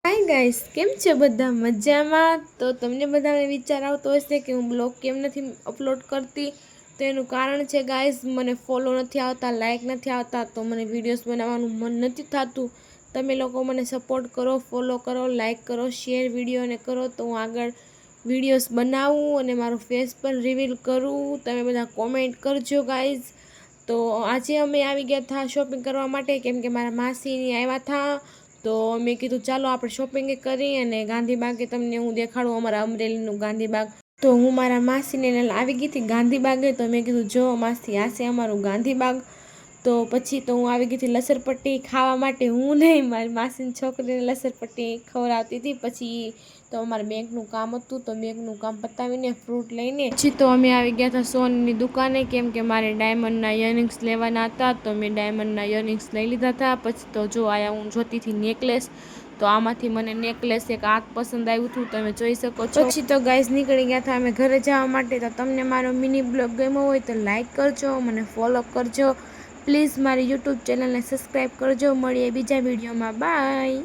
Hi guys, કેમ છે બધા મજામાં? તો તમને બધાને વિચાર આવતો હશે કે હું બ્લોગ કેમ નથી અપલોડ કરતી. તો એનું કારણ છે ગાઈસ, મને ફોલો નથી આવતા, લાઈક નથી આવતા, તો મને વિડીયોઝ બનાવવાનું મન નથી થતું. તમે લોકો મને સપોર્ટ કરો, ફોલો કરો, લાઈક કરો, શેર વિડીયોને કરો તો હું આગળ વિડીયોઝ બનાવું અને મારું ફેસ પણ રિવીલ કરું. તમે બધા કોમેન્ટ કરજો ગાઈઝ. તો આજે અમે આવી ગયા હતા શોપિંગ કરવા માટે, કેમ કે મારા માસીની આવ્યા હતા. તો મેં કીધું ચાલો આપણે શોપિંગ કરી અને ગાંધીબાગે તમને હું દેખાડું અમારા અમરેલીનું ગાંધીબાગ. તો હું મારા માસીને આવી ગઈ હતી ગાંધીબાગે. તો મેં કીધું જો માસી આ છે અમારું ગાંધીબાગ. તો પછી તો હું આવી ગઈ હતી લસરપટ્ટી ખાવા માટે. હું નહીં, મારી માસીની છોકરીને લસરપટ્ટી ખવડાવતી હતી. પછી તો અમારે બેંકનું કામ હતું, તો બેંકનું કામ પતાવીને ફ્રૂટ લઈને પછી તો અમે આવી ગયા હતા સોનની દુકાને, કેમ કે મારે ડાયમંડના ઇયરિંગ્સ લેવાના હતા. તો મેં ડાયમંડના ઇયરિંગ્સ લઈ લીધા હતા. પછી તો જો આયા હું જોતી હતી નેકલેસ. તો આમાંથી મને નેકલેસ એક આંખ પસંદ આવ્યું હતું, તમે જોઈ શકો છો. પછી તો ગાઈઝ નીકળી ગયા હતા અમે ઘરે જવા માટે. તો તમને મારો મિની બ્લોગ ગમ્યો હોય તો લાઈક કરજો, મને ફોલો કરજો, પ્લીઝ મારી યુટ્યુબ ચેનલને સબસ્ક્રાઈબ કરજો. મળીએ બીજા વિડીયોમાં. બાય.